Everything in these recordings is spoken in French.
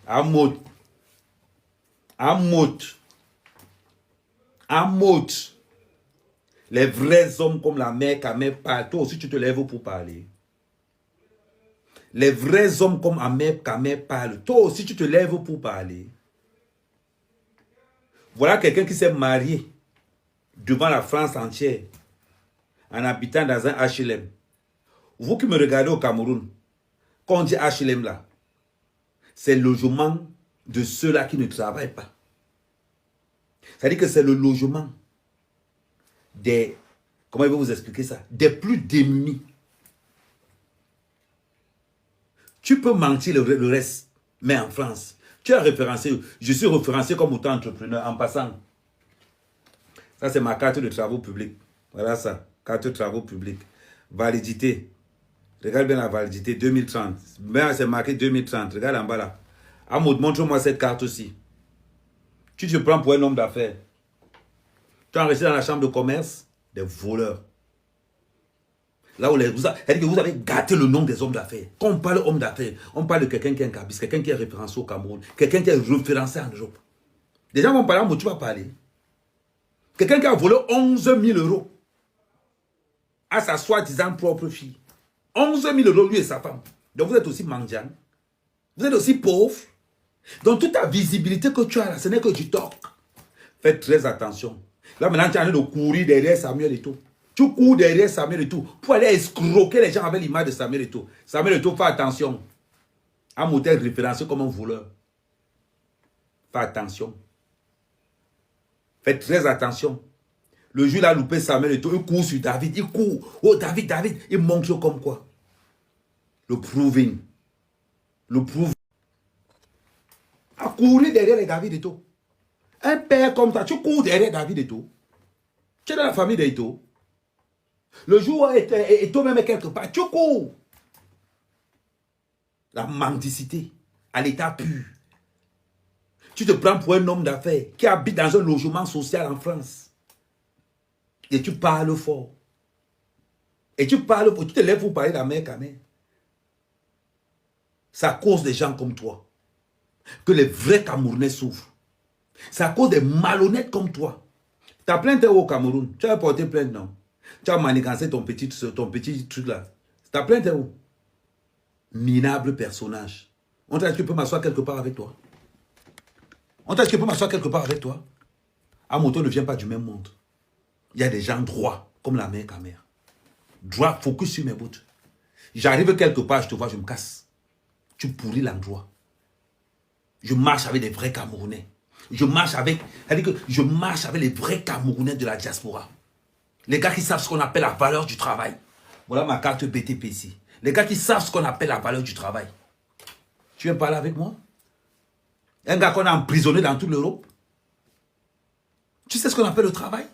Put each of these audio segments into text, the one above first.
Amout. Amout. Amout. Les vrais hommes comme la mère Kamel parlent. Toi aussi, tu te lèves pour parler. Les vrais hommes comme Ahmed Kamel parlent. Toi aussi, tu te lèves pour parler. Voilà quelqu'un qui s'est marié devant la France entière en habitant dans un HLM. Vous qui me regardez au Cameroun, quand on dit HLM là, c'est le logement de ceux-là qui ne travaillent pas. C'est-à-dire que c'est le logement des, comment je vais vous expliquer ça, des plus démunis. Tu peux mentir le reste, mais en France, tu es référencé. Je suis référencé comme auto-entrepreneur en passant. Ça, c'est ma carte de travaux publics. Voilà ça, carte de travaux publics. Validité. Regarde bien la validité, 2030. C'est marqué 2030. Regarde en bas là. Amoud, montre-moi cette carte aussi. Tu te prends pour un homme d'affaires. Tu es enregistré dans la chambre de commerce, des voleurs. Là où vous avez gâté le nom des hommes d'affaires. Quand on parle d'homme d'affaires, on parle de quelqu'un qui est un cabis, quelqu'un qui est référencé au Cameroun, quelqu'un qui est référencé en Europe. Les gens vont parler, tu vas parler. Quelqu'un qui a volé 11 000 € à sa soi-disant propre fille. 11 000 € lui et sa femme. Donc vous êtes aussi mendiant. Vous êtes aussi pauvre. Donc toute ta visibilité que tu as là, ce n'est que du toc. Faites très attention. Là maintenant tu es en train de courir derrière Samuel et tout. Tu cours derrière Samuel et tout pour aller escroquer les gens avec l'image de Samuel et tout. Samuel et tout, fais attention. Un modèle référencé comme un voleur. Fais attention. Faites très attention. Le jour il a loupé Samuel et tout, il court sur David. Il court. Oh David, David. Il montre comme quoi. Le proving. Le proving. À courir derrière les David et tout. Un père comme ça, tu cours derrière David et tout. Tu es dans la famille d'Eto. Le jour où Eto même est quelque part, tu cours. La mendicité à l'état pur. Tu te prends pour un homme d'affaires qui habite dans un logement social en France. Et tu parles fort. Et tu parles fort. Tu te lèves pour parler de la mère Kamel. C'est à cause des gens comme toi que les vrais Camerounais souffrent. C'est à cause des malhonnêtes comme toi. Ta plainte est au Cameroun. Tu as porté plainte, non? Tu as manigancé ton petit truc là. Ta plainte est où? Minable personnage. On t'a dit que tu peux m'asseoir quelque part avec toi. On t'a dit que tu peux m'asseoir quelque part avec toi. Amoto ne vient pas du même monde. Il y a des gens droits, comme la mère Kamel. Droit, focus sur mes bouts. J'arrive quelque part, je te vois, je me casse. Tu pourris l'endroit. Je marche avec des vrais Camerounais. Je marche avec les vrais Camerounais de la diaspora. Les gars qui savent ce qu'on appelle la valeur du travail. Voilà ma carte BTP ici. Les gars qui savent ce qu'on appelle la valeur du travail. Tu viens parler avec moi? Un gars qu'on a emprisonné dans toute l'Europe. Tu sais ce qu'on appelle le travail?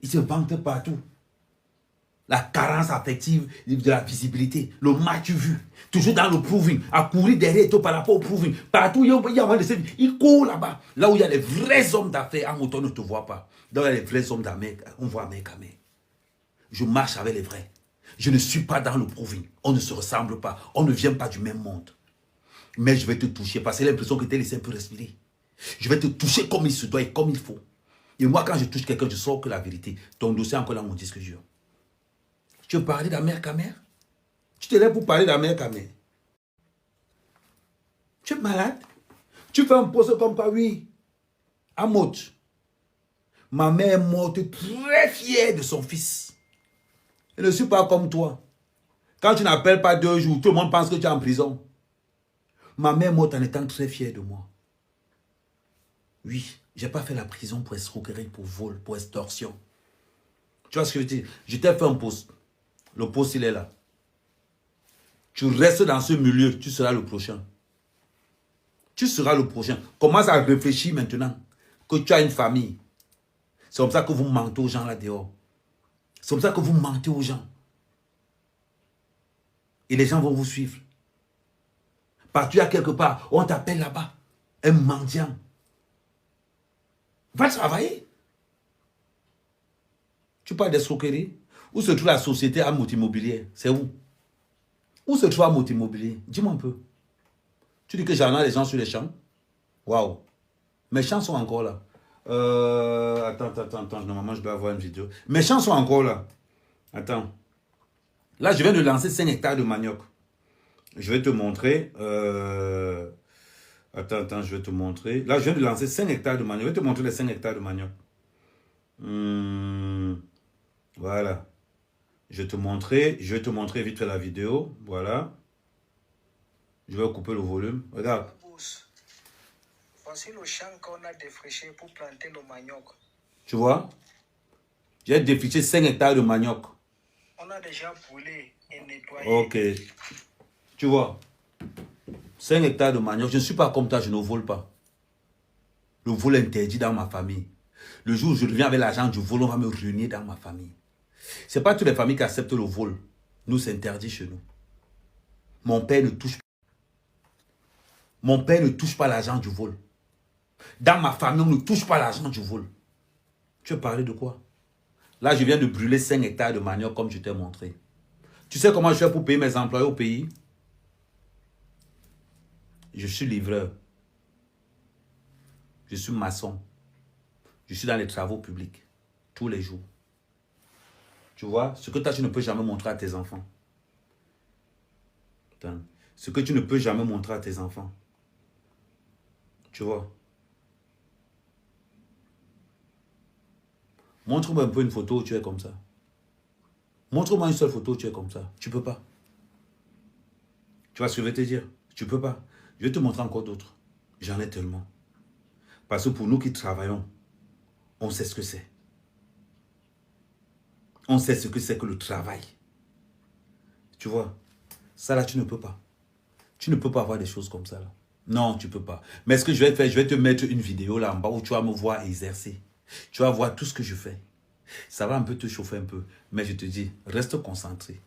Il se vante partout. La carence affective de la visibilité. Le match vu. Toujours dans le proving. À courir derrière tout par rapport au proving. Partout, il y a il court là-bas. Là où il y a les vrais hommes d'affaires. Un mouton ne te voit pas. Là où il y a les vrais hommes d'affaires. On voit Ahmed Kamel. Je marche avec les vrais. Je ne suis pas dans le proving. On ne se ressemble pas. On ne vient pas du même monde. Mais je vais te toucher. Parce que j'ai l'impression que tu es laissé un peu respirer. Je vais te toucher comme il se doit et comme il faut. Et moi, quand je touche quelqu'un, je sors que la vérité. Ton dossier est encore dans mon disque dur. Tu veux parler d'Ahmed Kamel? Tu te lèves pour parler d'Ahmed Kamel. Tu es malade? Tu fais un poste comme ça, oui. Amout. Ma mère est morte très fière de son fils. Elle ne suis pas comme toi. Quand tu n'appelles pas 2 jours, tout le monde pense que tu es en prison. Ma mère est morte en étant très fière de moi. Oui, je n'ai pas fait la prison pour escroquerie, pour vol, pour extorsion. Tu vois ce que je veux dire? Je t'ai fait un poste. Le poste, il est là. Tu restes dans ce milieu, tu seras le prochain. Tu seras le prochain. Commence à réfléchir maintenant que tu as une famille. C'est comme ça que vous mentez aux gens là dehors. C'est comme ça que vous mentez aux gens. Et les gens vont vous suivre. Partout à quelque part, on t'appelle là-bas un mendiant. Va travailler. Tu parles d'escroquerie. Où se trouve la société Amout Immobilier? C'est où? Où se trouve Amout Immobilier? Dis-moi un peu. Tu dis que j'en ai les gens sur les champs. Waouh. Mes champs sont encore là. Attends. Normalement, je dois avoir une vidéo. Mes champs sont encore là. Attends. Là, je viens de lancer 5 hectares de manioc. Je vais te montrer. Attends, je vais te montrer. Là, je viens de lancer 5 hectares de manioc. Je vais te montrer les 5 hectares de manioc. Voilà. Je vais te montrer vite fait la vidéo. Voilà. Je vais couper le volume. Regarde. Voici le champ qu'on a défriché pour planter le manioc. Tu vois? J'ai défriché 5 hectares de manioc. On a déjà brûlé et nettoyé. Ok. Tu vois? 5 hectares de manioc. Je ne suis pas comme toi, je ne vole pas. Le vol est interdit dans ma famille. Le jour où je reviens avec l'argent du vol, on va me ruiner dans ma famille. Ce n'est pas toutes les familles qui acceptent le vol. Nous, c'est interdit chez nous. Mon père ne touche pas. Mon père ne touche pas l'argent du vol. Dans ma famille, on ne touche pas l'argent du vol. Tu veux parler de quoi? Là, je viens de brûler 5 hectares de manioc comme je t'ai montré. Tu sais comment je fais pour payer mes employés au pays? Je suis livreur. Je suis maçon. Je suis dans les travaux publics. Tous les jours. Tu vois? Ce que toi, tu ne peux jamais montrer à tes enfants. Attends. Ce que tu ne peux jamais montrer à tes enfants. Tu vois? Montre-moi un peu une photo où tu es comme ça. Montre-moi une seule photo où tu es comme ça. Tu peux pas. Tu vois ce que je vais te dire? Tu peux pas. Je vais te montrer encore d'autres. J'en ai tellement. Parce que pour nous qui travaillons, on sait ce que c'est. On sait ce que c'est que le travail. Tu vois? Ça là, tu ne peux pas. Tu ne peux pas avoir des choses comme ça là. Non, tu peux pas. Mais ce que je vais faire, je vais te mettre une vidéo là en bas où tu vas me voir exercer. Tu vas voir tout ce que je fais. Ça va un peu te chauffer un peu. Mais je te dis, reste concentré.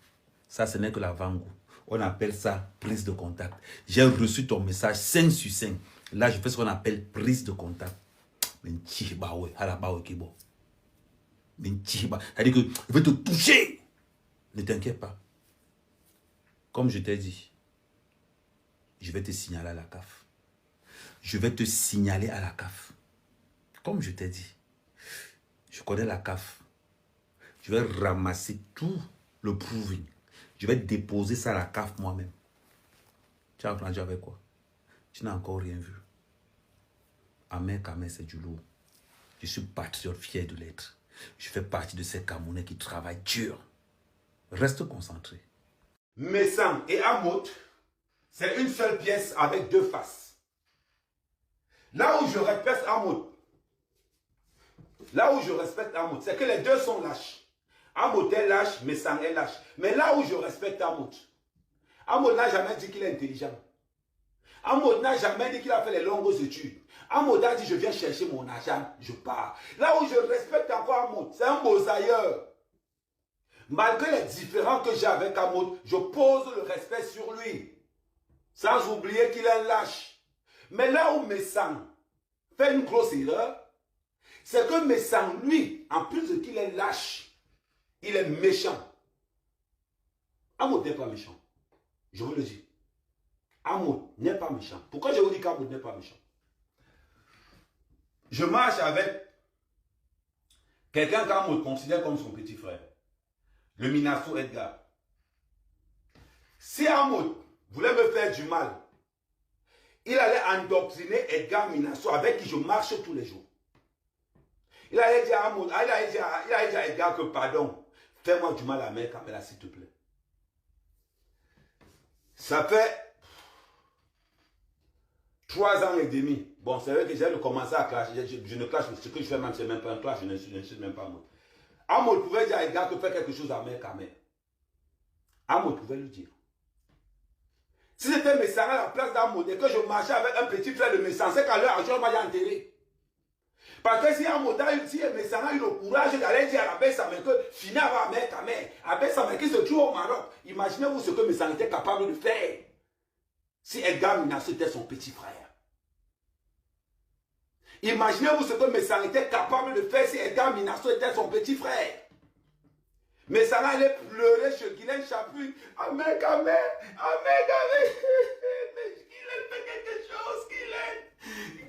Ça, ce n'est que l'avant-goût. On appelle ça prise de contact. J'ai reçu ton message 5 sur 5. Là, je fais ce qu'on appelle prise de contact. C'est-à-dire que je vais te toucher. Ne t'inquiète pas. Comme je t'ai dit, je vais te signaler à la CAF. Je vais te signaler à la CAF. Comme je t'ai dit, je connais la CAF. Je vais ramasser tout le proving. Je vais déposer ça à la CAF moi-même. Tu as entendu avec quoi? Tu n'as encore rien vu. Amen, c'est du lourd. Je suis patriote fier de l'être. Je fais partie de ces Camerounais qui travaillent dur. Reste concentré. Messam et Amout, c'est une seule pièce avec 2 faces. Là où je respecte Amout, c'est que les deux sont lâches. Amout est lâche, Messam est lâche. Mais là où je respecte Amout n'a jamais dit qu'il est intelligent. Amout n'a jamais dit qu'il a fait les longues études. Amout a dit je viens chercher mon argent, je pars. Là où je respecte encore Amout, c'est un bossailleur. Malgré les différends que j'ai avec Amout, je pose le respect sur lui. Sans oublier qu'il est un lâche. Mais là où Messam fait une grosse erreur, c'est que Messam, lui, en plus de qu'il est lâche, il est méchant. Amout n'est pas méchant. Je vous le dis. Amout n'est pas méchant. Pourquoi je vous dis qu'Amout n'est pas méchant? Je marche avec quelqu'un qu'Amout considère comme son petit frère. Le Minasso Edgar. Si Amout voulait me faire du mal, il allait endoctriner Edgar Minasso avec qui je marche tous les jours. Il allait dire à Amout, il allait dire à Edgar que pardon, fais-moi du mal à Mère Kamela s'il te plaît. Ça fait 3 ans et demi. Bon, c'est vrai que j'ai commencé à clasher. Je ne clash, ce que je fais même, c'est même pas un clash, je ne suis même pas Amout. Amout pouvait dire à Edgar que faire quelque chose à Mère Kamela. Amout pouvait lui dire. Si c'était Messam à la place d'Amout et que je marchais avec un petit frère de Messam, c'est qu'à l'heure, je m'ai enterré. Parce que si Amout a eu, si Messam a eu le courage d'aller dire à la Bessam que Fina va mettre ta mère, à Bessam qui se trouve au Maroc, imaginez-vous ce que Messam était capable de faire si Edgar Minasso était son petit frère. Imaginez-vous ce que Messam était capable de faire si Edgar Minasso était son petit frère. Messam allait pleurer chez Guylaine Chapuis. Amen, Amen, Amen, Amen. Mais il fait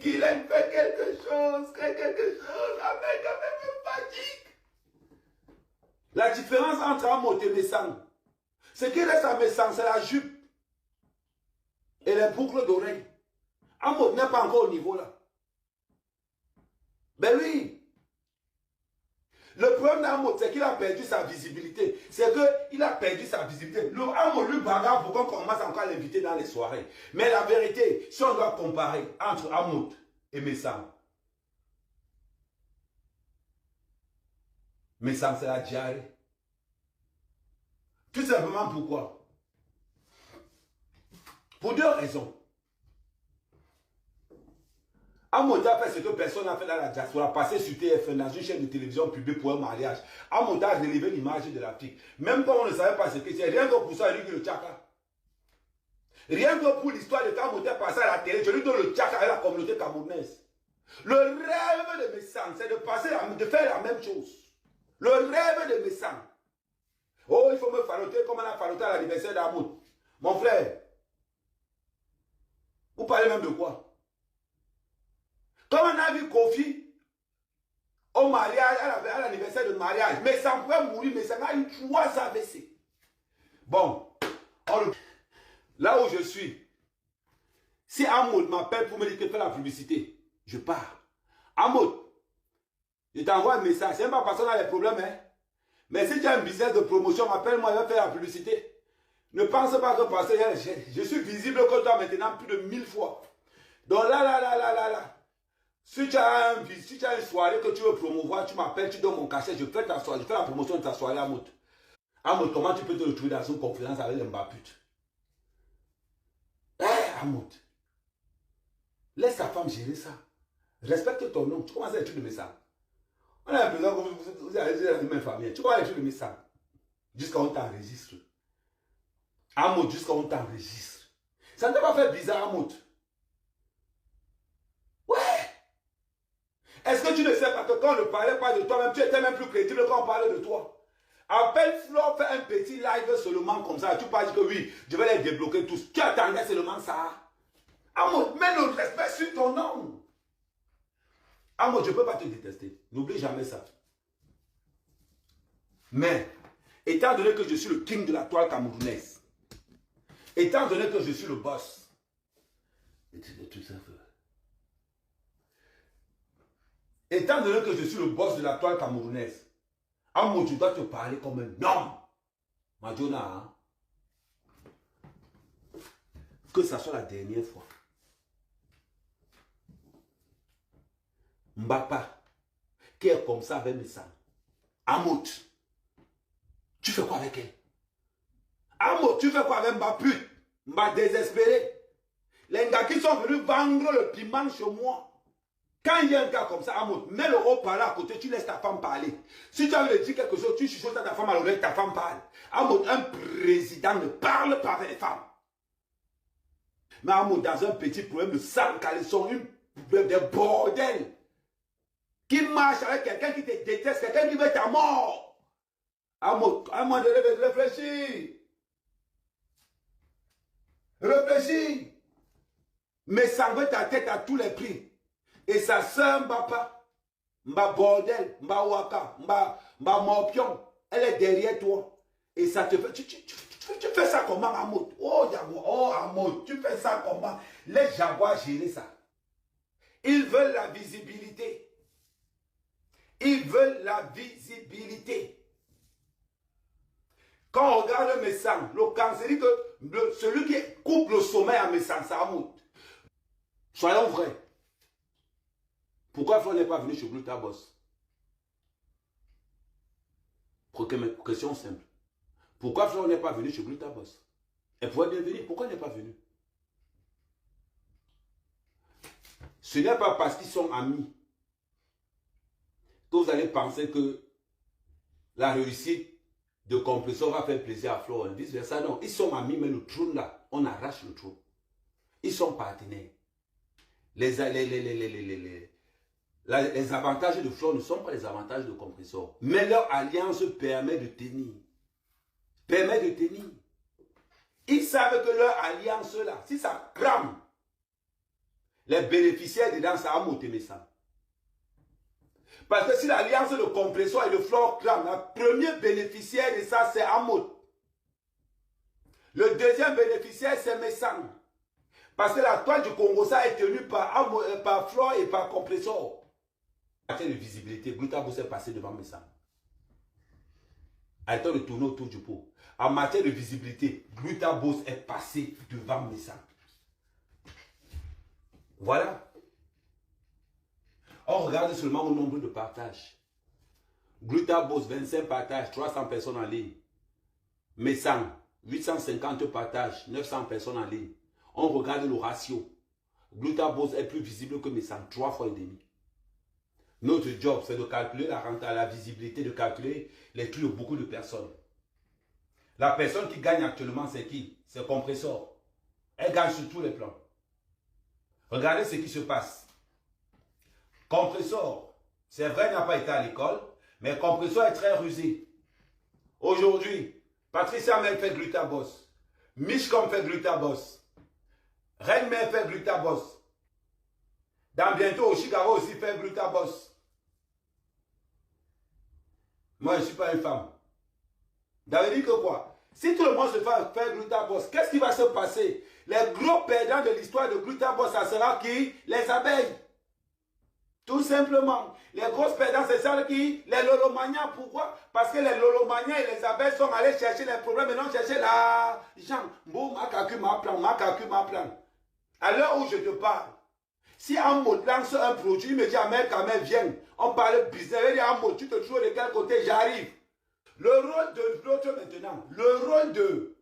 Kylian fait quelque chose, la mec me fatigue. La différence entre Amot et Messang, ce qui reste à Messang, c'est la jupe et les boucles d'oreilles. Amot n'est pas encore au niveau là. Ben oui. Le problème d'Amot, c'est qu'il a perdu sa visibilité. C'est qu'il a perdu sa visibilité. Le Amot lui bagarre pour qu'on commence encore à l'inviter dans les soirées. Mais la vérité, si on doit comparer entre Amot et Messang, Messang c'est la diarrhée. Tout simplement pourquoi? Pour deux raisons. Amot a fait ce que personne n'a fait dans la diaspora, passer sur TF1 dans une chaîne de télévision publique pour un mariage. Amot a relevé l'image de l'Afrique. Même quand on ne savait pas ce que c'est, rien que pour ça, il lui dit le tchaka. Rien que pour l'histoire de quand Amot est passé à la télé, je lui donne le tchaka à la communauté camerounaise. Le rêve de Messang, c'est de faire la même chose. Le rêve de Messang. Oh, il faut me faroter comme on a faroté à l'anniversaire d'Amot. Mon frère, vous parlez même de quoi? Comme on a vu Kofi au mariage, à l'anniversaire de mariage, mais ça pouvait mourir, mais ça a eu 3 AVC. Bon, là où je suis, si Amot m'appelle pour me dire qu'il fait la publicité, je pars. Amot, je t'envoie un message, c'est même pas parce qu'on a des problèmes, hein. Mais si tu as un business de promotion, appelle-moi, je vais faire la publicité. Ne pense pas que parce que je suis visible que toi maintenant plus de 1000 fois. Donc là. Si tu as une soirée que tu veux promouvoir, tu m'appelles, tu donnes mon cachet, je fais ta soirée, je fais la promotion de ta soirée à Amot. Amot, comment tu peux te retrouver dans une conférence avec les Mbaput? Amot, laisse ta femme gérer ça. Respecte ton nom. Tu commences à étudier le message. On a l'impression que vous allez dans la même famille. Tu commences à étudier le message. Jusqu'à on t'enregistre. Amot, jusqu'à on t'enregistre. Ça ne t'a pas fait bizarre, Amot? Est-ce que tu ne sais pas que quand on ne parlait pas de toi-même, tu étais même plus crédible quand on parlait de toi? Appelle Flo, fais un petit live seulement comme ça. Tu parles que oui, je vais les débloquer tous. Tu attendais seulement ça. Amot, mets le respect sur ton nom. Amot, je ne peux pas te détester. N'oublie jamais ça. Mais, étant donné que je suis le king de la toile camerounaise, étant donné que je suis le boss, tout ça fait. Étant donné que je suis le boss de la toile camerounaise, Amot, tu dois te parler comme un homme. Madjona, hein? Que ça soit la dernière fois. Mbapa, qui est comme ça avec mes sangs. Amot, tu fais quoi avec elle? Amot, tu fais quoi avec Mbaput? Mba désespéré. Les gars qui sont venus vendre le piment chez moi. Quand il y a un gars comme ça, Amot, mets le haut-parleur à côté, tu laisses ta femme parler. Si tu as envie de dire quelque chose, tu chuchotes à ta femme à l'oreille, ta femme parle. Amot, un président ne parle pas avec les femmes. Mais Amot, dans un petit problème de sang caleçon, des bordels, qui marche avec quelqu'un qui te déteste, quelqu'un qui veut ta mort. Amot, à un moment donné, réfléchis. Réfléchis. Mais ça veut ta tête à tous les prix. Et sa soeur Mbapa, Mba bordel, Mba waka, Mba morpion, elle est derrière toi. Et ça te fait, tu fais ça comment, Amot? Oh, Jaguar, oh, Amot, tu fais ça comment? Les Jaguars gérer ça. Ils veulent la visibilité. Ils veulent la visibilité. Quand on regarde mes sangs, le cancer, dit que celui qui coupe le sommeil à mes sangs, c'est Amot. Soyons vrais. Pourquoi Flo n'est pas venu chez Gluta Boss? Question simple. Pourquoi Flo n'est pas venu chez Gluta Boss? Elle pourrait bien venir. Pourquoi elle n'est pas venue? Ce n'est pas parce qu'ils sont amis que vous allez penser que la réussite de Compressor va faire plaisir à Flo. Vice versa, non. Ils sont amis, mais le trône là, on arrache le trône. Ils sont partenaires. Les avantages de Flo ne sont pas les avantages de Compressor. Mais leur alliance permet de tenir. Ils savent que leur alliance là, si ça crame, Les bénéficiaires dedans, ça a monté mes sangs. Parce que si l'alliance de compresseur et de flore crame, le premier bénéficiaire de ça, c'est Amot. Le deuxième bénéficiaire, c'est Messang. Parce que la toile du Congo, ça est tenue par flore et par compresseur. En matière de visibilité, Glutabos est passé devant Messang. À l'état de tourner autour du pot. En matière de visibilité, Glutabos est passé devant Messang. Voilà. On regarde seulement au nombre de partages. Glutabos, 25 partages, 300 personnes en ligne. Messang, 850 partages, 900 personnes en ligne. On regarde le ratio. Glutabos est plus visible que Messang, 3 fois et demi. Notre job, c'est de calculer la visibilité, de calculer les trucs de beaucoup de personnes. La personne qui gagne actuellement, c'est qui? C'est Compresseur. Elle gagne sur tous les plans. Regardez ce qui se passe. Compresseur, c'est vrai, il n'a pas été à l'école, mais Compresseur est très rusé. Aujourd'hui, Patricia Mel fait Glutabos. Mishcom fait Glutabos. Renmer fait Glutabos. Dans bientôt, Chicago aussi fait Glutabos. Moi, je ne suis pas une femme. Ça veut dire que quoi? Si tout le monde se fait faire Glutabos, qu'est-ce qui va se passer? Les gros perdants de l'histoire de Glutabos, ça sera qui? Les abeilles. Tout simplement. Les grosses perdantes, c'est ça qui? Les lolomaniens. Pourquoi? Parce que les lolomaniens et les abeilles sont allés chercher les problèmes et non chercher l'argent. Bon, ma calcul, ma plan. À l'heure où je te parle, si Amot lance un produit, il me dit, Amel, viens. On parle business. Il dit, Amot, tu te trouves de quel côté? J'arrive. Le rôle de l'autre maintenant, le rôle de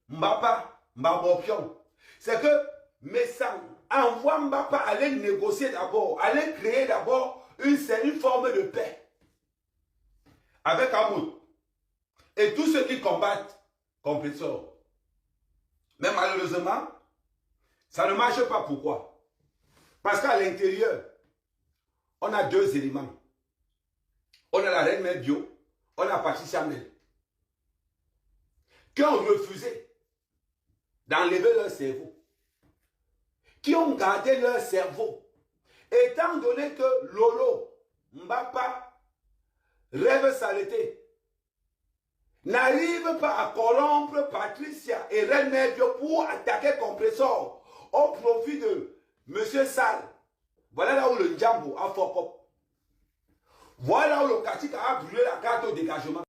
Mbabopion, c'est que Messang envoie Mbapa aller négocier d'abord, aller créer d'abord une forme de paix avec Amot et tous ceux qui combattent Compresseur. Mais malheureusement, ça ne marche pas. Pourquoi? Parce qu'à l'intérieur, on a deux éléments. On a la reine mère bio, on a Patricia Mel, qui ont refusé d'enlever leur cerveau, qui ont gardé leur cerveau, étant donné que Lolo, Mbapa, Rêve Saleté, n'arrive pas à corrompre Patricia et Reine Mère Bio pour attaquer Compresseur au profit de M. Sall. Voilà là où le Djambo a fuck up. Voilà où le Katika a brûlé la carte au dégagement.